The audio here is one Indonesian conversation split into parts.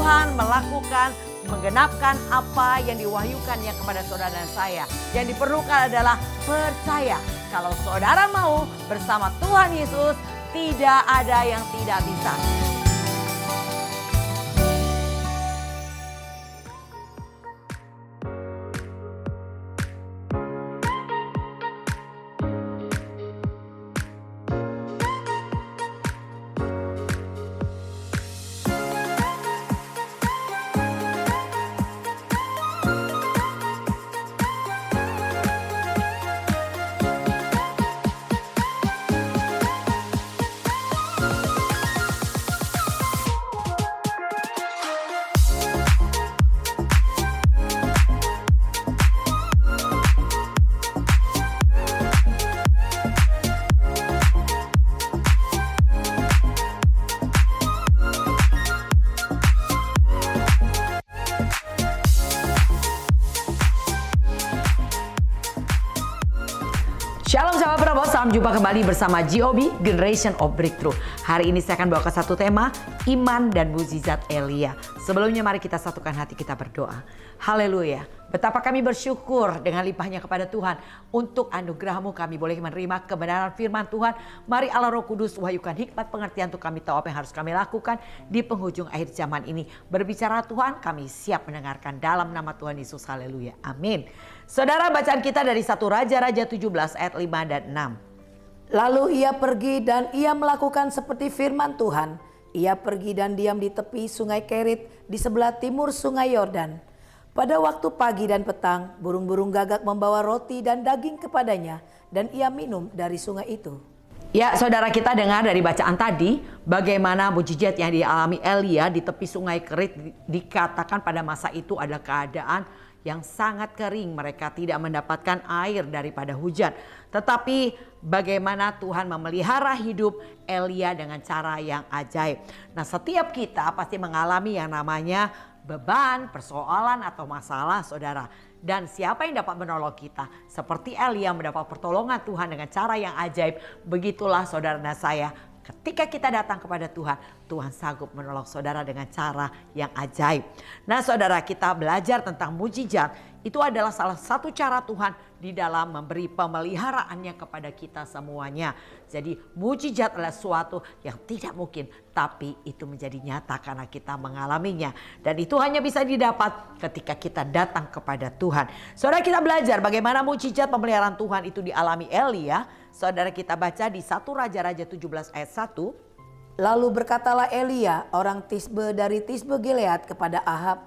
Tuhan melakukan, menggenapkan apa yang diwahyukannya kepada saudara dan saya. Yang diperlukan adalah percaya. Kalau saudara mau bersama Tuhan Yesus, tidak ada yang tidak bisa. Shalom sahabat Prabot, salam jumpa kembali bersama GOB, Generation of Breakthrough. Hari ini saya akan bawa ke satu tema, iman dan mukjizat Elia. Sebelumnya mari kita satukan hati kita berdoa. Haleluya. Betapa kami bersyukur dengan limpahnya kepada Tuhan. Untuk anugerah-Mu kami boleh menerima kebenaran firman Tuhan. Mari Allah Roh Kudus wahyukan hikmat pengertian untuk kami tahu apa yang harus kami lakukan di penghujung akhir zaman ini. Berbicara Tuhan, kami siap mendengarkan dalam nama Tuhan Yesus. Haleluya. Amin. Saudara, bacaan kita dari 1 Raja-Raja 17 ayat 5 dan 6. Lalu ia pergi dan ia melakukan seperti firman Tuhan. Ia pergi dan diam di tepi sungai Kerit di sebelah timur sungai Yordan. Pada waktu pagi dan petang, burung-burung gagak membawa roti dan daging kepadanya, dan ia minum dari sungai itu. Ya, saudara, kita dengar dari bacaan tadi bagaimana mukjizat yang dialami Elia di tepi sungai Kerit. Dikatakan pada masa itu ada keadaan yang sangat kering, mereka tidak mendapatkan air daripada hujan. Tetapi bagaimana Tuhan memelihara hidup Elia dengan cara yang ajaib. Nah, setiap kita pasti mengalami yang namanya beban, persoalan atau masalah, saudara. Dan siapa yang dapat menolong kita? Seperti Elia mendapat pertolongan Tuhan dengan cara yang ajaib. Begitulah saudara dan saya. Ketika kita datang kepada Tuhan, Tuhan sanggup menolong saudara dengan cara yang ajaib. Nah saudara, kita belajar tentang mukjizat. Itu adalah salah satu cara Tuhan di dalam memberi pemeliharaannya kepada kita semuanya. Jadi mukjizat adalah suatu yang tidak mungkin, tapi itu menjadi nyata karena kita mengalaminya. Dan itu hanya bisa didapat ketika kita datang kepada Tuhan. Saudara, kita belajar bagaimana mukjizat pemeliharaan Tuhan itu dialami Elia. Saudara, kita baca di 1 Raja-Raja 17 ayat 1. Lalu berkatalah Elia, orang Tisbe dari Tisbe Gilead kepada Ahab,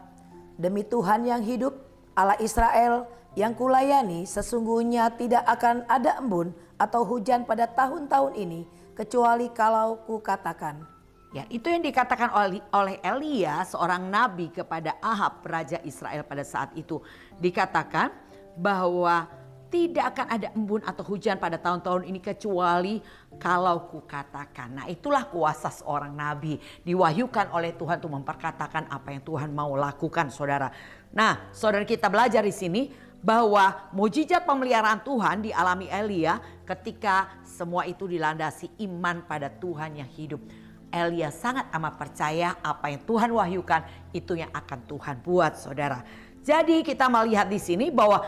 demi Tuhan yang hidup, Allah Israel yang kulayani, sesungguhnya tidak akan ada embun atau hujan pada tahun-tahun ini, kecuali kalau kukatakan. Ya, itu yang dikatakan oleh Elia, seorang nabi kepada Ahab, raja Israel pada saat itu. Dikatakan bahwa tidak akan ada embun atau hujan pada tahun-tahun ini kecuali kalau kukatakan. Nah, itulah kuasa seorang nabi. Diwahyukan oleh Tuhan untuk memperkatakan apa yang Tuhan mau lakukan, saudara. Nah, saudara, kita belajar di sini bahwa mukjizat pemeliharaan Tuhan dialami Elia ketika semua itu dilandasi iman pada Tuhan yang hidup. Elia sangat amat percaya apa yang Tuhan wahyukan itu yang akan Tuhan buat, saudara. Jadi kita melihat di sini bahwa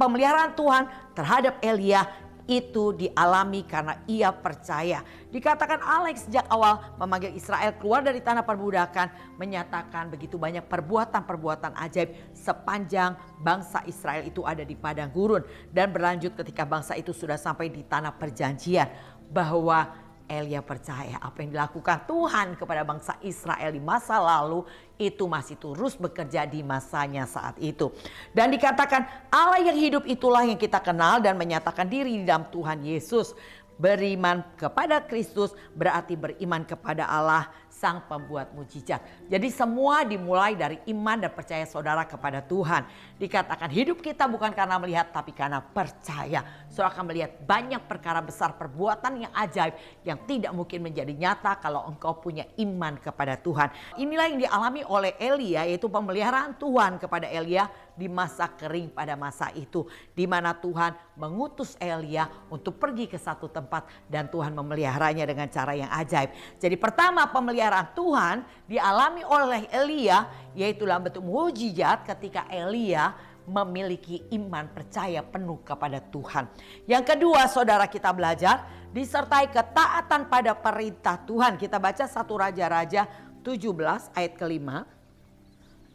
pemeliharaan Tuhan terhadap Elia itu dialami karena ia percaya. Dikatakan Allah sejak awal memanggil Israel keluar dari tanah perbudakan, menyatakan begitu banyak perbuatan-perbuatan ajaib sepanjang bangsa Israel itu ada di padang gurun. Dan berlanjut ketika bangsa itu sudah sampai di tanah perjanjian, bahwa Elia percaya apa yang dilakukan Tuhan kepada bangsa Israel di masa lalu itu masih terus bekerja di masanya saat itu. Dan dikatakan Allah yang hidup itulah yang kita kenal dan menyatakan diri di dalam Tuhan Yesus. Beriman kepada Kristus berarti beriman kepada Allah sang pembuat mukjizat. Jadi semua dimulai dari iman dan percaya saudara kepada Tuhan. Dikatakan hidup kita bukan karena melihat tapi karena percaya. Saudara akan melihat banyak perkara besar, perbuatan yang ajaib yang tidak mungkin menjadi nyata kalau engkau punya iman kepada Tuhan. Inilah yang dialami oleh Elia, yaitu pemeliharaan Tuhan kepada Elia di masa kering pada masa itu, di mana Tuhan mengutus Elia untuk pergi ke satu tempat dan Tuhan memeliharanya dengan cara yang ajaib. Jadi pertama, pemeliharaan Tuhan dialami oleh Elia, yaitu dalam bentuk mukjizat ketika Elia memiliki iman percaya penuh kepada Tuhan. Yang kedua, saudara, kita belajar disertai ketaatan pada perintah Tuhan. Kita baca 1 Raja-Raja 17 ayat ke-5.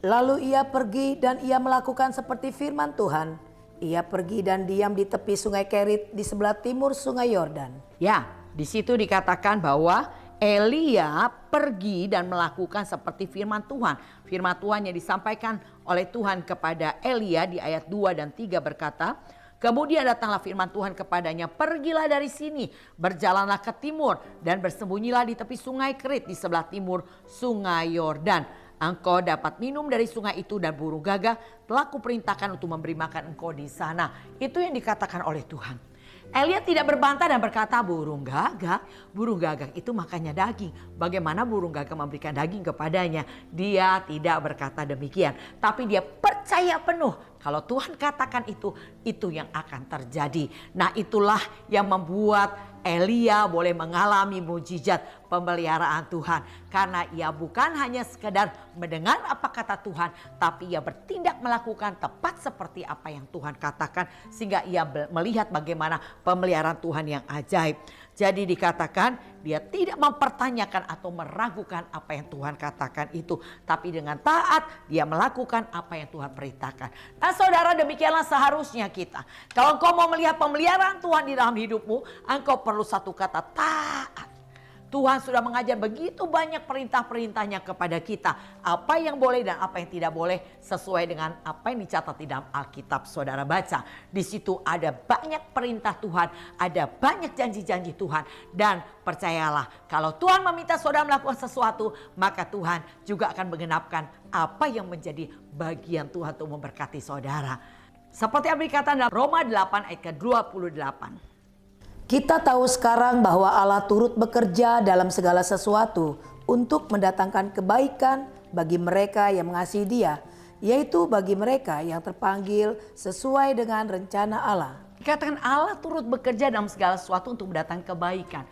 Lalu ia pergi dan ia melakukan seperti firman Tuhan. Ia pergi dan diam di tepi sungai Kerit di sebelah timur sungai Yordan. Ya, di situ dikatakan bahwa Elia pergi dan melakukan seperti firman Tuhan. Firman Tuhan yang disampaikan oleh Tuhan kepada Elia di ayat 2 dan 3 berkata, kemudian datanglah firman Tuhan kepadanya, pergilah dari sini, berjalanlah ke timur dan bersembunyilah di tepi sungai Kerit di sebelah timur sungai Yordan. Engkau dapat minum dari sungai itu dan burung gagak telah kuperintahkan untuk memberi makan engkau di sana. Itu yang dikatakan oleh Tuhan. Elia tidak berbantah dan berkata, burung gagak itu makannya daging. Bagaimana burung gagak memberikan daging kepadanya? Dia tidak berkata demikian. Tapi dia percaya penuh kalau Tuhan katakan itu yang akan terjadi. Nah, itulah yang membuat Elia boleh mengalami mujizat pemeliharaan Tuhan. Karena ia bukan hanya sekedar mendengar apa kata Tuhan, tapi ia bertindak melakukan tepat seperti apa yang Tuhan katakan. Sehingga ia melihat bagaimana pemeliharaan Tuhan yang ajaib. Jadi dikatakan dia tidak mempertanyakan atau meragukan apa yang Tuhan katakan itu. Tapi dengan taat dia melakukan apa yang Tuhan perintahkan. Nah, saudara, demikianlah seharusnya kita. Kalau engkau mau melihat pemeliharaan Tuhan di dalam hidupmu, engkau perlu satu kata, taat. Tuhan sudah mengajar begitu banyak perintah-perintahnya kepada kita. Apa yang boleh dan apa yang tidak boleh sesuai dengan apa yang dicatat di dalam Alkitab. Saudara baca, di situ ada banyak perintah Tuhan, ada banyak janji-janji Tuhan. Dan percayalah, kalau Tuhan meminta saudara melakukan sesuatu, maka Tuhan juga akan menggenapkan apa yang menjadi bagian Tuhan untuk memberkati saudara. Seperti yang dikatakan dalam Roma 8 ayat ke-28. Kita tahu sekarang bahwa Allah turut bekerja dalam segala sesuatu untuk mendatangkan kebaikan bagi mereka yang mengasihi Dia, yaitu bagi mereka yang terpanggil sesuai dengan rencana Allah. Dikatakan Allah turut bekerja dalam segala sesuatu untuk mendatangkan kebaikan.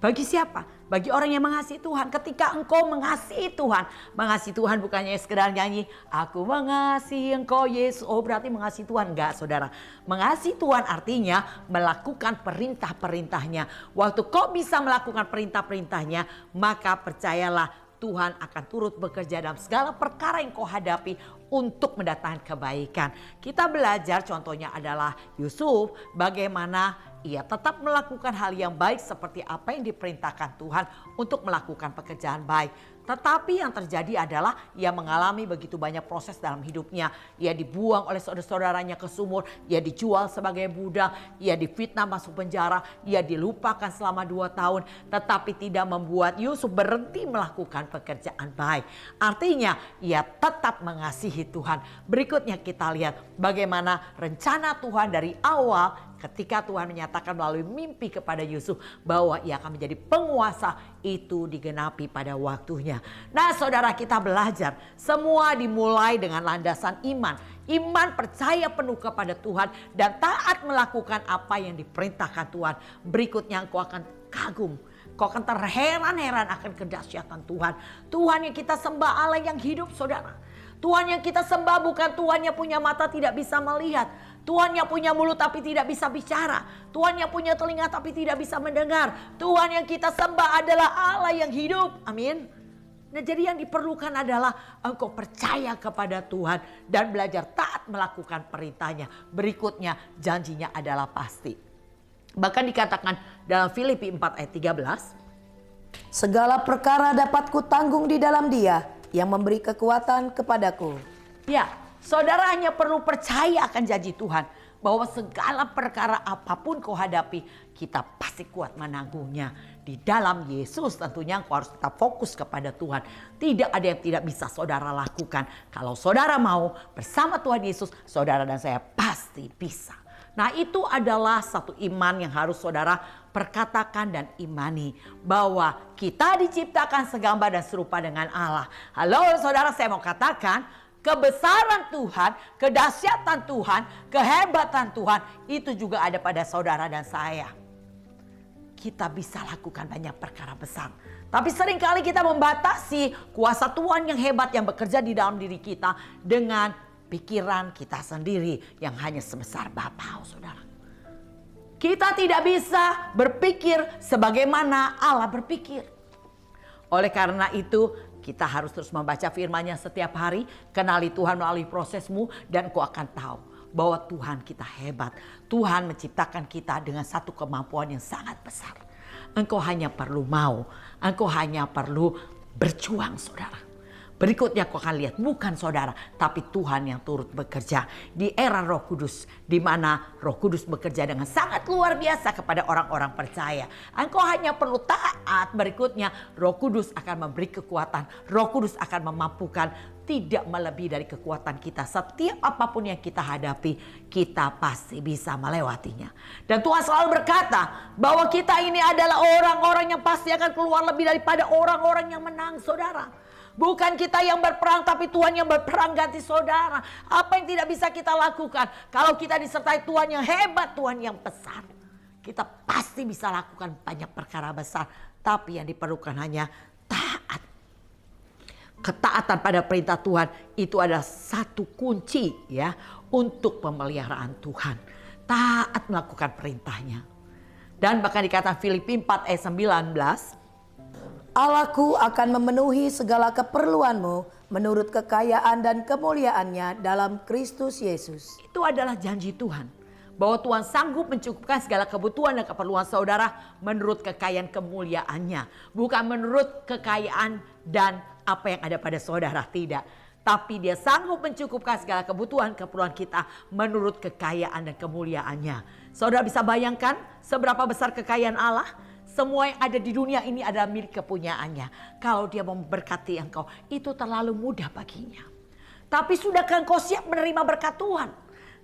Bagi siapa? Bagi orang yang mengasihi Tuhan. Ketika engkau mengasihi Tuhan bukannya sekedar nyanyi, aku mengasihi engkau Yesus. Oh, berarti mengasihi Tuhan. Enggak, saudara. Mengasihi Tuhan artinya melakukan perintah-perintahnya. Waktu kau bisa melakukan perintah-perintahnya, maka percayalah Tuhan akan turut bekerja dalam segala perkara yang kau hadapi untuk mendatangkan kebaikan. Kita belajar contohnya adalah Yusuf, bagaimana ia tetap melakukan hal yang baik seperti apa yang diperintahkan Tuhan untuk melakukan pekerjaan baik. Tetapi yang terjadi adalah ia mengalami begitu banyak proses dalam hidupnya. Ia dibuang oleh saudara-saudaranya ke sumur, ia dijual sebagai budak, ia difitnah masuk penjara, ia dilupakan selama 2 tahun. Tetapi tidak membuat Yusuf berhenti melakukan pekerjaan baik. Artinya ia tetap mengasihi Tuhan. Berikutnya kita lihat bagaimana rencana Tuhan dari awal ketika Tuhan menyatakan melalui mimpi kepada Yusuf bahwa ia akan menjadi penguasa, itu digenapi pada waktunya. Nah, saudara, kita belajar semua dimulai dengan landasan iman. Iman percaya penuh kepada Tuhan dan taat melakukan apa yang diperintahkan Tuhan. Berikutnya engkau akan kagum. Kau akan terheran-heran akan kedahsyatan Tuhan. Tuhan yang kita sembah Allah yang hidup, saudara. Tuhan yang kita sembah bukan Tuhan yang punya mata tidak bisa melihat. Tuhan yang punya mulut tapi tidak bisa bicara. Tuhan yang punya telinga tapi tidak bisa mendengar. Tuhan yang kita sembah adalah Allah yang hidup. Amin. Nah, jadi yang diperlukan adalah engkau percaya kepada Tuhan dan belajar taat melakukan perintahnya. Berikutnya janjinya adalah pasti. Bahkan dikatakan dalam Filipi 4 ayat 13. Segala perkara dapat kutanggung di dalam Dia yang memberi kekuatan kepadaku. Ya, saudara hanya perlu percaya akan janji Tuhan. Bahwa segala perkara apapun kau hadapi, kita pasti kuat menanggungnya. Di dalam Yesus tentunya kau harus tetap fokus kepada Tuhan. Tidak ada yang tidak bisa saudara lakukan. Kalau saudara mau bersama Tuhan Yesus, saudara dan saya pasti bisa. Nah, itu adalah satu iman yang harus saudara perkatakan dan imani. Bahwa kita diciptakan segambar dan serupa dengan Allah. Halo saudara, saya mau katakan kebesaran Tuhan, kedahsyatan Tuhan, kehebatan Tuhan itu juga ada pada saudara dan saya. Kita bisa lakukan banyak perkara besar. Tapi seringkali kita membatasi kuasa Tuhan yang hebat yang bekerja di dalam diri kita dengan pikiran kita sendiri yang hanya sebesar Bapa, saudara. Kita tidak bisa berpikir sebagaimana Allah berpikir. Oleh karena itu kita harus terus membaca firman-Nya setiap hari. Kenali Tuhan melalui prosesmu dan kau akan tahu bahwa Tuhan kita hebat. Tuhan menciptakan kita dengan satu kemampuan yang sangat besar. Engkau hanya perlu mau. Engkau hanya perlu berjuang, saudara. Berikutnya kau akan lihat bukan saudara, tapi Tuhan yang turut bekerja di era Roh Kudus, di mana Roh Kudus bekerja dengan sangat luar biasa kepada orang-orang percaya. Engkau hanya perlu taat. Berikutnya Roh Kudus akan memberi kekuatan. Roh Kudus akan memampukan, tidak melebihi dari kekuatan kita. Setiap apapun yang kita hadapi, kita pasti bisa melewatinya. Dan Tuhan selalu berkata bahwa kita ini adalah orang-orang yang pasti akan keluar lebih daripada orang-orang yang menang, saudara. Bukan kita yang berperang, tapi Tuhan yang berperang ganti saudara. Apa yang tidak bisa kita lakukan? Kalau kita disertai Tuhan yang hebat, Tuhan yang besar, kita pasti bisa lakukan banyak perkara besar. Tapi yang diperlukan hanya taat. Ketaatan pada perintah Tuhan itu adalah satu kunci ya untuk pemeliharaan Tuhan. Taat melakukan perintahnya. Dan bahkan dikatakan Filipi 4 ayat 19. Allahku akan memenuhi segala keperluanmu menurut kekayaan dan kemuliaannya dalam Kristus Yesus. Itu adalah janji Tuhan. Bahwa Tuhan sanggup mencukupkan segala kebutuhan dan keperluan saudara menurut kekayaan kemuliaannya. Bukan menurut kekayaan dan apa yang ada pada saudara, tidak. Tapi dia sanggup mencukupkan segala kebutuhan keperluan kita menurut kekayaan dan kemuliaannya. Saudara bisa bayangkan seberapa besar kekayaan Allah? Semua yang ada di dunia ini adalah milik kepunyaannya. Kalau dia memberkati engkau, itu terlalu mudah baginya. Tapi sudahkah engkau siap menerima berkat Tuhan?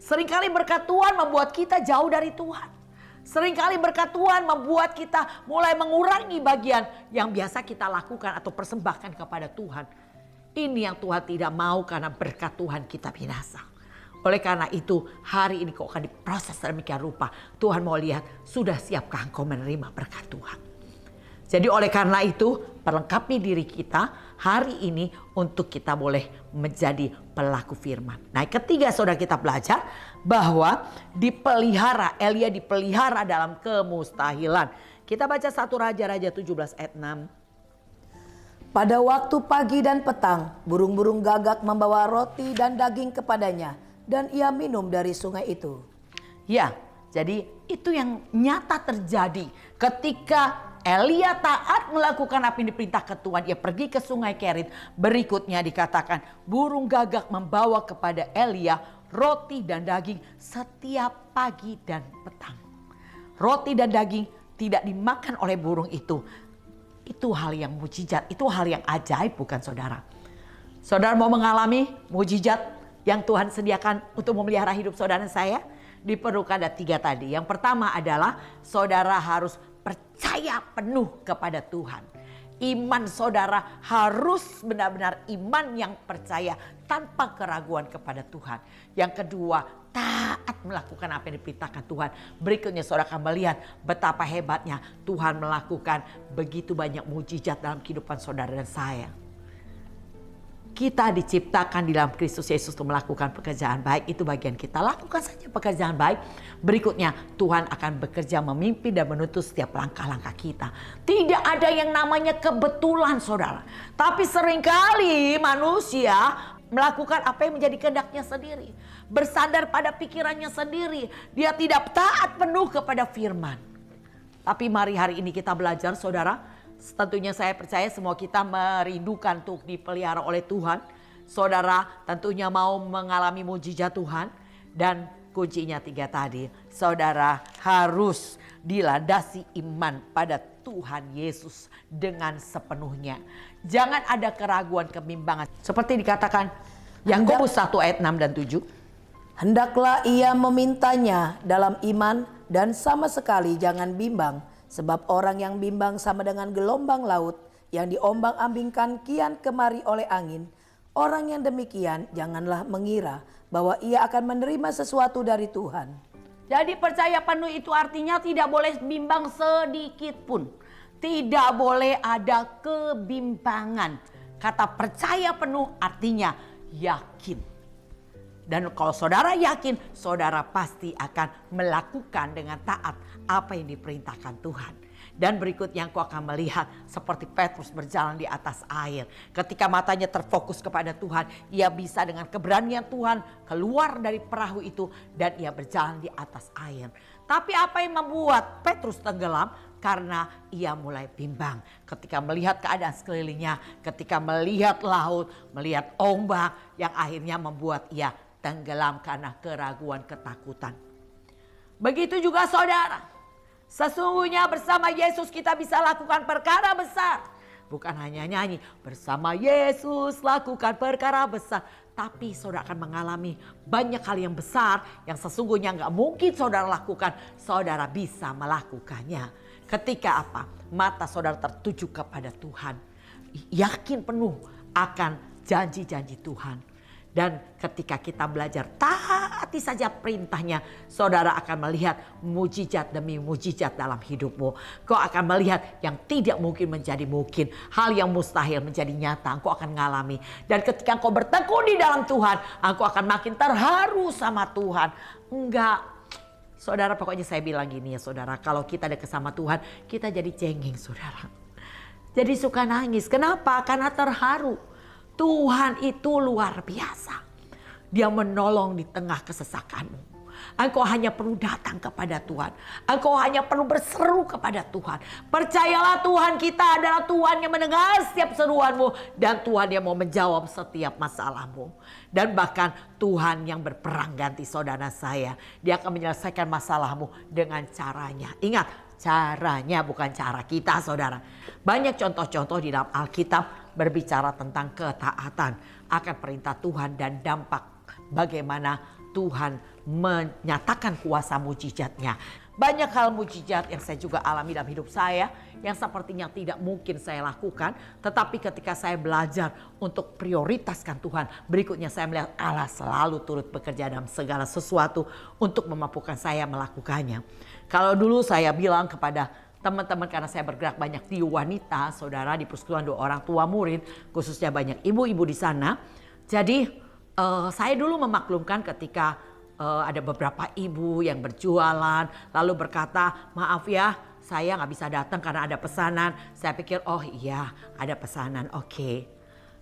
Seringkali berkat Tuhan membuat kita jauh dari Tuhan. Seringkali berkat Tuhan membuat kita mulai mengurangi bagian yang biasa kita lakukan atau persembahkan kepada Tuhan. Ini yang Tuhan tidak mau, karena berkat Tuhan kita binasa. Oleh karena itu hari ini kau akan diproses sedemikian rupa. Tuhan mau lihat sudah siapkah engkau menerima berkat Tuhan. Jadi oleh karena itu perlengkapi diri kita hari ini untuk kita boleh menjadi pelaku firman. Nah, ketiga saudara kita belajar bahwa dipelihara, Elia dipelihara dalam kemustahilan. Kita baca 1 Raja-Raja 17 ayat 6. Pada waktu pagi dan petang, burung-burung gagak membawa roti dan daging kepadanya. Dan ia minum dari sungai itu. Ya, jadi itu yang nyata terjadi ketika Elia taat melakukan apa yang diperintahkan Tuhan. Ia pergi ke sungai Kerit. Berikutnya dikatakan burung gagak membawa kepada Elia roti dan daging setiap pagi dan petang. Roti dan daging tidak dimakan oleh burung itu. Itu hal yang mujizat, itu hal yang ajaib, bukan saudara? Saudara mau mengalami mujizat yang Tuhan sediakan untuk memelihara hidup saudara dan saya? Diperlukan ada 3 tadi. Yang pertama adalah saudara harus percaya penuh kepada Tuhan. Iman saudara harus benar-benar iman yang percaya tanpa keraguan kepada Tuhan. Yang kedua, taat melakukan apa yang diperintahkan Tuhan. Berikutnya saudara akan melihat betapa hebatnya Tuhan melakukan begitu banyak mujizat dalam kehidupan saudara dan saya. Kita diciptakan di dalam Kristus Yesus untuk melakukan pekerjaan baik. Itu bagian kita. Lakukan saja pekerjaan baik. Berikutnya Tuhan akan bekerja memimpin dan menuntun setiap langkah-langkah kita. Tidak ada yang namanya kebetulan saudara. Tapi seringkali manusia melakukan apa yang menjadi kehendaknya sendiri. Bersandar pada pikirannya sendiri. Dia tidak taat penuh kepada firman. Tapi mari hari ini kita belajar saudara. Tentunya saya percaya semua kita merindukan untuk dipelihara oleh Tuhan. Saudara tentunya mau mengalami mujizat Tuhan. Dan kuncinya 3 tadi. Saudara harus dilandasi iman pada Tuhan Yesus dengan sepenuhnya. Jangan ada keraguan, kebimbangan. Seperti dikatakan Yakobus 1 ayat 6 dan 7. Hendaklah ia memintanya dalam iman dan sama sekali jangan bimbang. Sebab orang yang bimbang sama dengan gelombang laut yang diombang-ambingkan kian kemari oleh angin. Orang yang demikian janganlah mengira bahwa ia akan menerima sesuatu dari Tuhan. Jadi percaya penuh itu artinya tidak boleh bimbang sedikit pun. Tidak boleh ada kebimbangan. Kata percaya penuh artinya yakin. Dan kalau saudara yakin, saudara pasti akan melakukan dengan taat apa yang diperintahkan Tuhan. Dan berikutnya engkau akan melihat seperti Petrus berjalan di atas air. Ketika matanya terfokus kepada Tuhan, ia bisa dengan keberanian Tuhan keluar dari perahu itu dan ia berjalan di atas air. Tapi apa yang membuat Petrus tenggelam? Karena ia mulai bimbang ketika melihat keadaan sekelilingnya, ketika melihat laut, melihat ombak yang akhirnya membuat ia tenggelam karena keraguan, ketakutan. Begitu juga saudara. Sesungguhnya bersama Yesus kita bisa lakukan perkara besar. Bukan hanya nyanyi, bersama Yesus lakukan perkara besar. Tapi saudara akan mengalami banyak hal yang besar yang sesungguhnya nggak mungkin saudara lakukan. Saudara bisa melakukannya. Ketika apa? Mata saudara tertuju kepada Tuhan. Yakin penuh akan janji-janji Tuhan. Dan ketika kita belajar taati saja perintahnya, saudara akan melihat mujizat demi mujizat dalam hidupmu. Kau akan melihat yang tidak mungkin menjadi mungkin. Hal yang mustahil menjadi nyata, engkau akan mengalami. Dan ketika engkau bertekun di dalam Tuhan, engkau akan makin terharu sama Tuhan. Enggak, saudara, pokoknya saya bilang gini ya saudara, kalau kita dekat sama Tuhan, kita jadi cengeng saudara. Jadi suka nangis, kenapa? Karena terharu. Tuhan itu luar biasa. Dia menolong di tengah kesesakanmu. Engkau hanya perlu datang kepada Tuhan. Engkau hanya perlu berseru kepada Tuhan. Percayalah Tuhan kita adalah Tuhan yang mendengar setiap seruanmu. Dan Tuhan yang mau menjawab setiap masalahmu. Dan bahkan Tuhan yang berperang ganti saudara saya. Dia akan menyelesaikan masalahmu dengan caranya. Ingat, caranya bukan cara kita saudara. Banyak contoh-contoh di dalam Alkitab berbicara tentang ketaatan akan perintah Tuhan dan dampak bagaimana Tuhan menyatakan kuasa mujizatnya. Banyak hal mujizat yang saya juga alami dalam hidup saya yang sepertinya tidak mungkin saya lakukan. Tetapi ketika saya belajar untuk prioritaskan Tuhan, berikutnya saya melihat Allah selalu turut bekerja dalam segala sesuatu untuk memampukan saya melakukannya. Kalau dulu saya bilang kepada teman-teman, karena saya bergerak banyak di wanita, saudara, di persekutuan doa orang tua murid, khususnya banyak ibu-ibu di sana. Jadi saya dulu memaklumkan ketika ada beberapa ibu yang berjualan, lalu berkata, maaf ya, saya nggak bisa datang karena ada pesanan. Saya pikir, oh iya ada pesanan, oke.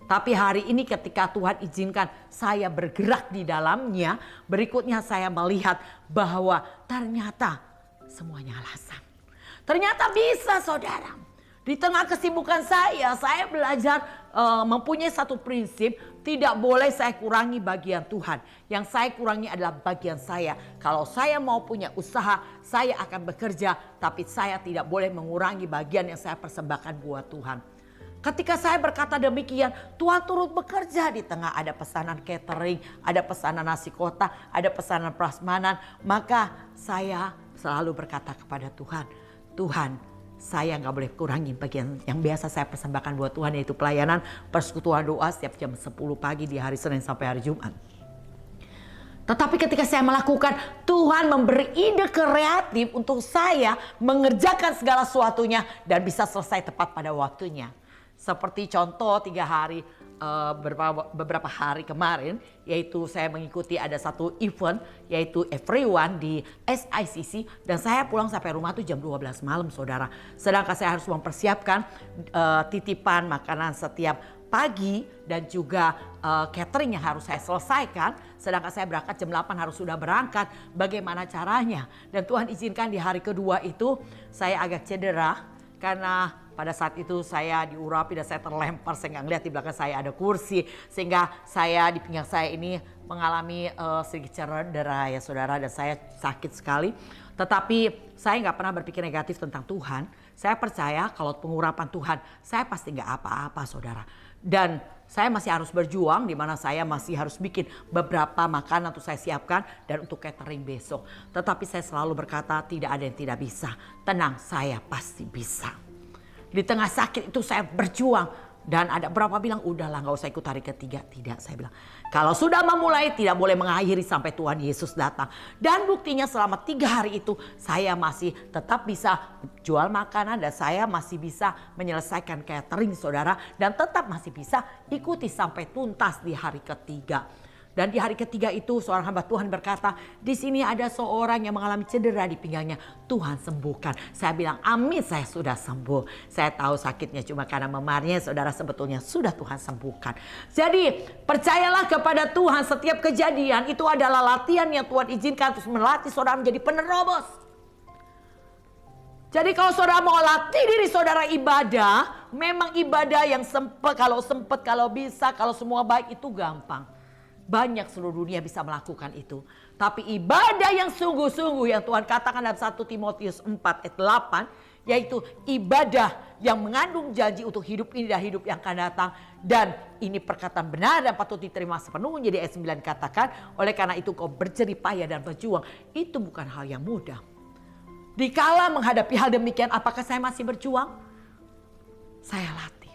Tapi hari ini ketika Tuhan izinkan saya bergerak di dalamnya, berikutnya saya melihat bahwa ternyata semuanya alasan. Ternyata bisa saudara. Di tengah kesibukan saya belajar mempunyai satu prinsip. Tidak boleh saya kurangi bagian Tuhan. Yang saya kurangi adalah bagian saya. Kalau saya mau punya usaha, saya akan bekerja. Tapi saya tidak boleh mengurangi bagian yang saya persembahkan buat Tuhan. Ketika saya berkata demikian, Tuhan turut bekerja. Di tengah ada pesanan catering, ada pesanan nasi kotak, ada pesanan prasmanan. Maka saya selalu berkata kepada Tuhan, Tuhan, saya nggak boleh kurangi bagian yang biasa saya persembahkan buat Tuhan, yaitu pelayanan persekutuan doa setiap jam 10 pagi di hari Senin sampai hari Jumat. Tetapi ketika saya melakukan, Tuhan memberi ide kreatif untuk saya mengerjakan segala sesuatunya dan bisa selesai tepat pada waktunya. Seperti contoh 3 hari beberapa hari kemarin, yaitu saya mengikuti ada satu event yaitu Everyone di SICC, dan saya pulang sampai rumah tuh jam 12 malam saudara. Sedangkan saya harus mempersiapkan titipan makanan setiap pagi dan juga catering yang harus saya selesaikan. Sedangkan saya berangkat jam 8 harus sudah berangkat. Bagaimana caranya? Dan Tuhan izinkan di hari kedua itu saya agak cedera karena pada saat itu saya diurapi dan saya terlempar, saya nggak ngeliat di belakang saya ada kursi. Sehingga saya di pinggang saya ini mengalami sedikit cedera ya saudara, dan saya sakit sekali. Tetapi saya nggak pernah berpikir negatif tentang Tuhan. Saya percaya kalau pengurapan Tuhan, saya pasti nggak apa-apa saudara. Dan saya masih harus berjuang, di mana saya masih harus bikin beberapa makanan untuk saya siapkan dan untuk catering besok. Tetapi saya selalu berkata tidak ada yang tidak bisa. Tenang, saya pasti bisa. Di tengah sakit itu saya berjuang. Dan ada berapa bilang udahlah gak usah ikut hari ketiga. Tidak, saya bilang kalau sudah memulai tidak boleh mengakhiri sampai Tuhan Yesus datang. Dan buktinya selama 3 hari itu saya masih tetap bisa jual makanan. Dan saya masih bisa menyelesaikan catering saudara. Dan tetap masih bisa ikuti sampai tuntas di hari ketiga. Dan di hari ketiga itu seorang hamba Tuhan berkata, di sini ada seorang yang mengalami cedera di pinggangnya. Tuhan sembuhkan. Saya bilang amin, saya sudah sembuh. Saya tahu sakitnya cuma karena memarnya, saudara, sebetulnya sudah Tuhan sembuhkan. Jadi percayalah kepada Tuhan, setiap kejadian itu adalah latihan yang Tuhan izinkan untuk melatih saudara menjadi penerobos. Jadi kalau saudara mau latih diri saudara ibadah, memang ibadah yang sempat, kalau bisa, kalau semua baik itu gampang. Banyak seluruh dunia bisa melakukan itu. Tapi ibadah yang sungguh-sungguh yang Tuhan katakan dalam 1 Timotius 4 ayat 8. Yaitu ibadah yang mengandung janji untuk hidup ini dan hidup yang akan datang. Dan ini perkataan benar dan patut diterima sepenuhnya. Jadi ayat 9 katakan, oleh karena itu kau berjerih payah dan berjuang. Itu bukan hal yang mudah. Dikala menghadapi hal demikian, apakah saya masih berjuang? Saya latih.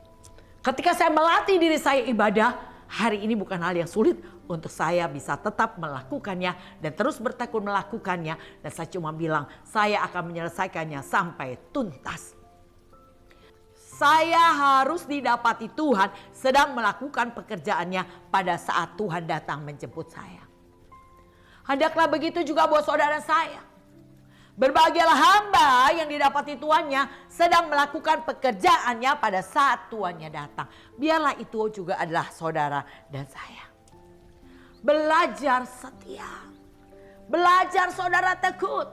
Ketika saya melatih diri saya ibadah, hari ini bukan hal yang sulit untuk saya bisa tetap melakukannya dan terus bertekun melakukannya. Dan saya cuma bilang saya akan menyelesaikannya sampai tuntas. Saya harus didapati Tuhan sedang melakukan pekerjaannya pada saat Tuhan datang menjemput saya. Hendaklah begitu juga buat saudara saya. Berbahagialah hamba yang didapati tuannya sedang melakukan pekerjaannya pada saat tuannya datang. Biarlah itu juga adalah saudara dan saya. Belajar setia. Belajar saudara tekun.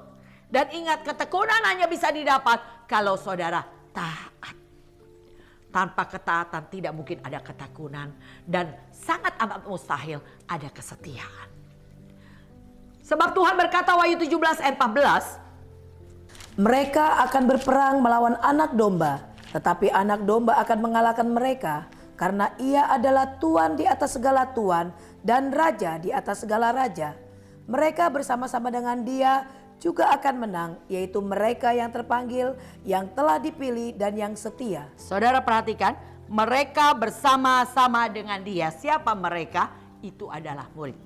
Dan ingat, ketekunan hanya bisa didapat kalau saudara taat. Tanpa ketaatan tidak mungkin ada ketekunan. Dan sangat amat mustahil ada kesetiaan. Sebab Tuhan berkata Wahyu 17 ayat 14. Mereka akan berperang melawan anak domba, tetapi anak domba akan mengalahkan mereka, karena ia adalah Tuhan di atas segala Tuhan dan Raja di atas segala Raja. Mereka bersama-sama dengan dia juga akan menang, yaitu mereka yang terpanggil, yang telah dipilih dan yang setia. Saudara perhatikan, mereka bersama-sama dengan dia. Siapa mereka? Itu adalah murid.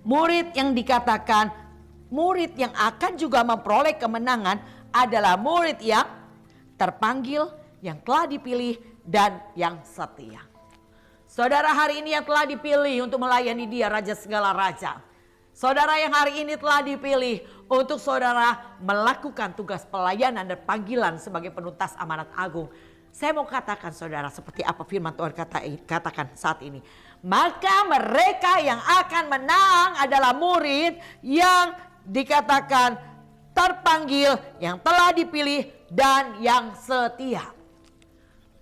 Murid yang dikatakan murid yang akan juga memperoleh kemenangan adalah murid yang terpanggil, yang telah dipilih, dan yang setia. Saudara hari ini yang telah dipilih untuk melayani dia, Raja segala Raja. Saudara yang hari ini telah dipilih untuk saudara melakukan tugas pelayanan dan panggilan sebagai penuntas amanat agung. Saya mau katakan saudara seperti apa firman Tuhan katakan saat ini. Maka mereka yang akan menang adalah murid yang dikatakan terpanggil, yang telah dipilih, dan yang setia.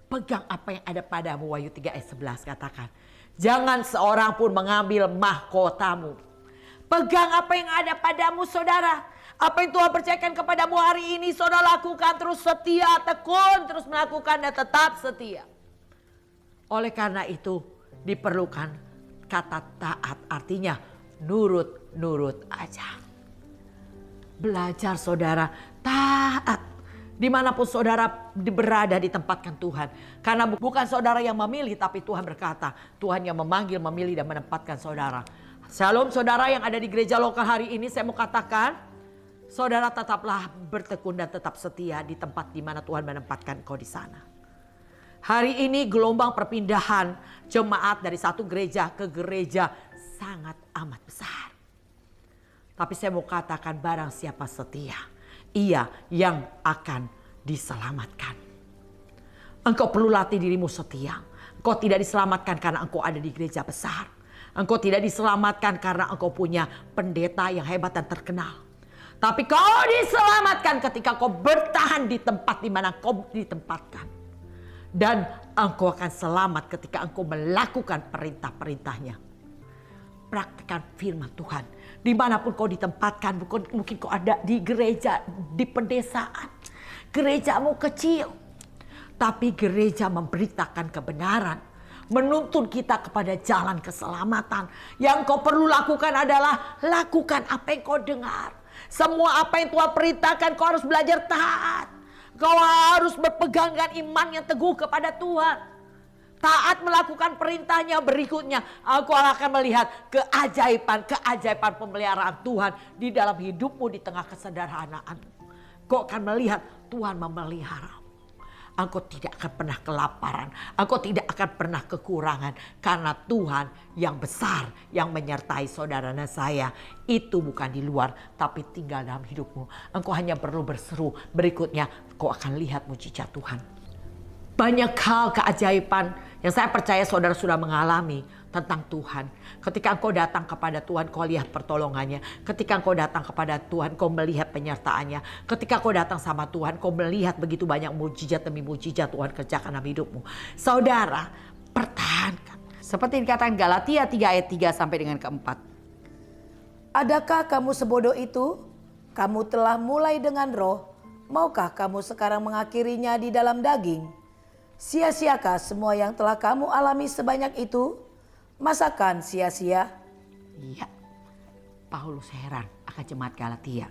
Pegang apa yang ada padamu, Wahyu 3 ayat 11 katakan. Jangan seorang pun mengambil mahkotamu. Pegang apa yang ada padamu saudara. Apa yang Tuhan percayakan kepadamu hari ini saudara lakukan, terus setia, tekun, terus melakukan dan tetap setia. Oleh karena itu diperlukan kata taat, artinya nurut-nurut aja. Belajar saudara taat dimanapun saudara berada, ditempatkan Tuhan. Karena bukan saudara yang memilih, tapi Tuhan berkata Tuhan yang memanggil, memilih dan menempatkan saudara. Shalom saudara yang ada di gereja lokal hari ini, saya mau katakan saudara tetaplah bertekun dan tetap setia di tempat di mana Tuhan menempatkan kau di sana. Hari ini gelombang perpindahan jemaat dari satu gereja ke gereja sangat amat besar. Tapi saya mau katakan barang siapa setia, ia yang akan diselamatkan. Engkau perlu latih dirimu setia. Engkau tidak diselamatkan karena engkau ada di gereja besar. Engkau tidak diselamatkan karena engkau punya pendeta yang hebat dan terkenal. Tapi kau diselamatkan ketika kau bertahan di tempat di mana kau ditempatkan. Dan engkau akan selamat ketika engkau melakukan perintah-perintahnya. Praktikkan firman Tuhan. Dimanapun kau ditempatkan, mungkin kau ada di gereja, di pedesaan. Gerejamu kecil. Tapi gereja memberitakan kebenaran. Menuntun kita kepada jalan keselamatan. Yang kau perlu lakukan adalah lakukan apa yang kau dengar. Semua apa yang Tuhan perintahkan kau harus belajar taat. Kau harus berpegang dengan iman yang teguh kepada Tuhan. Taat melakukan perintahnya, berikutnya engkau akan melihat keajaiban pemeliharaan Tuhan di dalam hidupmu di tengah kesederhanaan. Kau akan melihat Tuhan memelihara. Engkau tidak akan pernah kelaparan. Engkau tidak akan pernah kekurangan. Karena Tuhan yang besar yang menyertai saudara dan saya. Itu bukan di luar tapi tinggal dalam hidupmu. Engkau hanya perlu berseru. Berikutnya kau akan lihat mujizat Tuhan. Banyak hal keajaiban yang saya percaya saudara sudah mengalami tentang Tuhan. Ketika engkau datang kepada Tuhan, kau lihat pertolongannya. Ketika engkau datang kepada Tuhan, kau melihat penyertaannya. Ketika kau datang sama Tuhan, kau melihat begitu banyak mujizat demi mujizat Tuhan kerjakan dalam hidupmu. Saudara, pertahankan. Seperti dikatakan Galatia 3 ayat 3 sampai dengan keempat. Adakah kamu sebodoh itu? Kamu telah mulai dengan roh. Maukah kamu sekarang mengakhirinya di dalam daging? Sia-siakah semua yang telah kamu alami sebanyak itu? Masakan sia-sia? Iya, Paulus heran akan jemaat Galatia.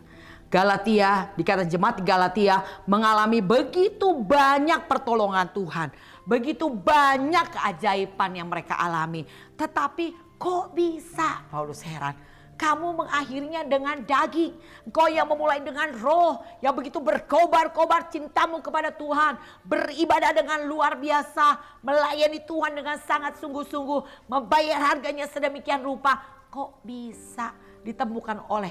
Galatia, dikatakan jemaat Galatia mengalami begitu banyak pertolongan Tuhan. Begitu banyak keajaiban yang mereka alami. Tetapi kok bisa? Paulus heran. Kamu mengakhirinya dengan daging. Engkau yang memulai dengan roh. Yang begitu berkobar-kobar cintamu kepada Tuhan. Beribadah dengan luar biasa. Melayani Tuhan dengan sangat sungguh-sungguh. Membayar harganya sedemikian rupa. Kok bisa ditemukan oleh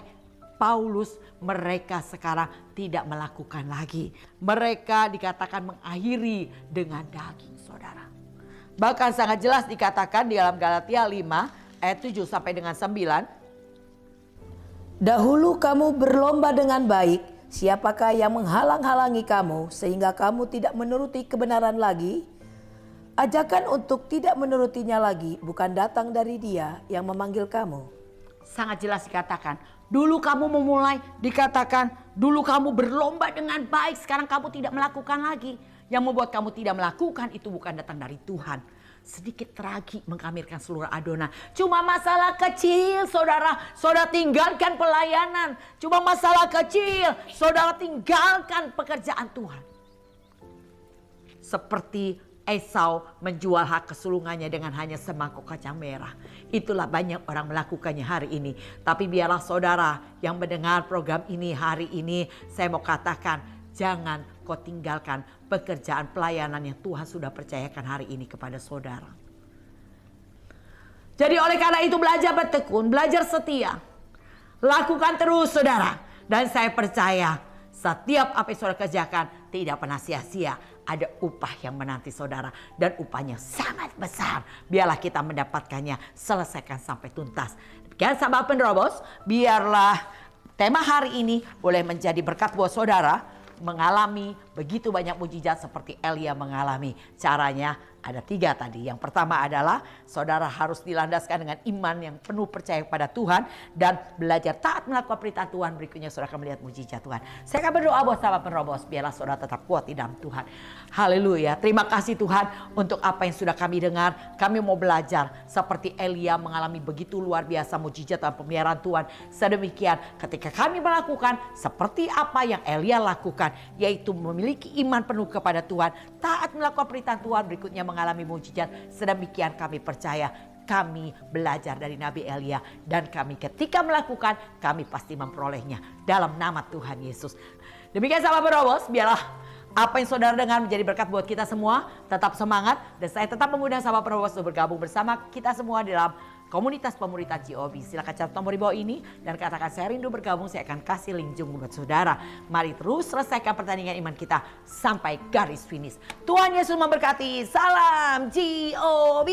Paulus? Mereka sekarang tidak melakukan lagi. Mereka dikatakan mengakhiri dengan daging, saudara. Bahkan sangat jelas dikatakan di dalam Galatia 5 ayat 7 sampai dengan 9. Dahulu kamu berlomba dengan baik, siapakah yang menghalang-halangi kamu sehingga kamu tidak menuruti kebenaran lagi? Ajakan untuk tidak menurutinya lagi bukan datang dari Dia yang memanggil kamu. Sangat jelas dikatakan, dulu kamu memulai, dikatakan dulu kamu berlomba dengan baik, sekarang kamu tidak melakukan lagi. Yang membuat kamu tidak melakukan itu bukan datang dari Tuhan. Sedikit tragik mengkamirkan seluruh adonan. Cuma masalah kecil, saudara. Saudara tinggalkan pelayanan. Cuma masalah kecil. Saudara tinggalkan pekerjaan Tuhan. Seperti Esau menjual hak kesulungannya dengan hanya semangkuk kacang merah. Itulah banyak orang melakukannya hari ini. Tapi biarlah saudara yang mendengar program ini hari ini, saya mau katakan, jangan kau tinggalkan pekerjaan pelayanan yang Tuhan sudah percayakan hari ini kepada saudara. Jadi oleh karena itu belajar bertekun, belajar setia. Lakukan terus saudara. Dan saya percaya setiap apa yang saudara kerjakan tidak pernah sia-sia. Ada upah yang menanti saudara. Dan upahnya sangat besar. Biarlah kita mendapatkannya, selesaikan sampai tuntas. Demikian sahabat penerobos, biarlah tema hari ini boleh menjadi berkat buat saudara. Mengalami begitu banyak mujizat seperti Elia mengalami. Caranya ada 3 tadi. Yang pertama adalah saudara harus dilandaskan dengan iman yang penuh percaya kepada Tuhan. Dan belajar taat melakukan perintah Tuhan. Berikutnya saudara akan melihat mujizat Tuhan. Saya akan berdoa buat sahabat penerobos. Biarlah saudara tetap kuat di dalam Tuhan. Haleluya. Terima kasih Tuhan untuk apa yang sudah kami dengar. Kami mau belajar seperti Elia mengalami begitu luar biasa mujizat dalam pemeliharaan Tuhan. Sedemikian ketika kami melakukan seperti apa yang Elia lakukan. Yaitu memiliki iman penuh kepada Tuhan. Taat melakukan perintah Tuhan. Berikutnya mengalami mujizat. Sedemikian kami percaya. Kami belajar dari Nabi Elia. Dan kami ketika melakukan. Kami pasti memperolehnya. Dalam nama Tuhan Yesus. Demikian sahabat penerobos. Biarlah apa yang saudara dengar menjadi berkat buat kita semua. Tetap semangat. Dan saya tetap mengundang sahabat penerobos untuk bergabung bersama kita semua dalam komunitas pemuritan GOB. Silakan catat nomor di bawah ini dan katakan saya rindu bergabung. Saya akan kasih link Zoom buat saudara. Mari terus selesaikan pertandingan iman kita sampai garis finish. Tuhan Yesus memberkati. Salam GOB.